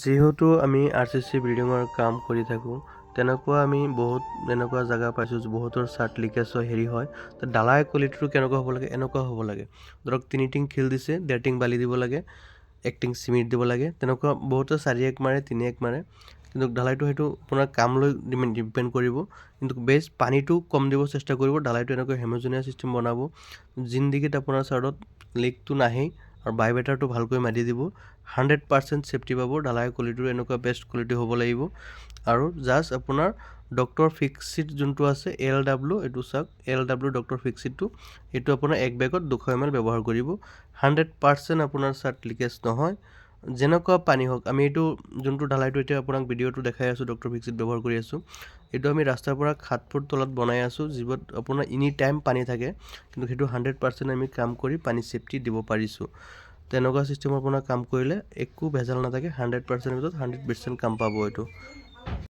যেহেতু আমি RCC বিল্ডিঙৰ কাম কৰি থাকোঁ তেনেকুৱা আমি বহুত এনেকুৱা জাগা পাইছোঁ বহুতৰ চাৰ্ট লিকেজ হয় হেৰি হয় তো ডালাই কোৱালিটিটো কেনেকুৱা হ'ব লাগে এনেকুৱা হ'ব লাগে ধৰক 3 টিং খিল দিছে 1.5 টিং বালি দিব লাগে 1 টিং চিমেণ্ট দিব লাগে তেনেকুৱা বহুতে 4 এক মাৰে 3 এক মাৰে কিন্তু ঢালাইটো সেইটো আপোনাৰ কাম লৈ ডিপেন্ড কৰিব কিন্তু বেছ পানীটো কম দিব চেষ্টা কৰিব ঢালাইটো এনেকুৱা হেমোজেনিয়াছ সিস্টেম বনাব জিন্দিগিত আপোনাৰ চাৰ্টত লিকটো নাহে আৰু বাইবেটাৰটো ভালকৈ মাৰি দিব 100% সেফটি পাব ঢালাই কোৱালিটিটো এনেকুৱা বেষ্ট কোৱালিটি হ'ব লাগিব আৰু জাস্ট আপোনাৰ ডক্টৰ ফিক্সিট যোনটো আছে LW এটো চাওক LW ডক্টৰ ফিক্সিটটো এটো আপোনাৰ এক বেগত 200 ml ব্যৱহাৰ কৰিব 100% আপোনাৰ চাৰ্ট লিকেজ নহয় যেনেকুৱা পানী হোক আমি এটো যোনটো ঢালাইটো এতিয়া আপোনাক ভিডিওটো দেখাই আছো ডক্টৰ ফিক্সিট ব্যৱহাৰ কৰি আছো এটো আমি ৰাস্তাৰ পৰা 7 ফুট তলত বনাই আছো জিবত আপোনাৰ এনি টাইম পানী থাকে কিন্তু হেতু 100% আমি কাম কৰি পানী সেফটি দিব পাৰিছো তেনেকুৱা সিস্টেম আপোনাৰ কাম কৰিলে একো ভেজাল নাথাকে 100% ভিতৰত 100% কাম পাব এটো